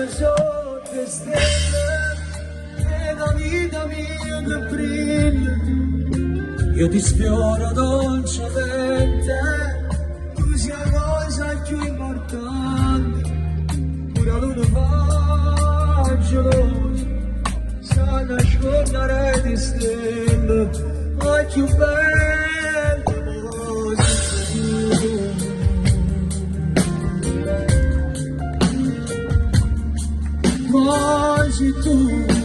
sotto stelle e la vita mia che brilla. Io ti sfioro dolcemente, tu sei la cosa più importante, pure l'uno fa geloso, sa nascondere di stelle, la più bella cosa. Quasi tu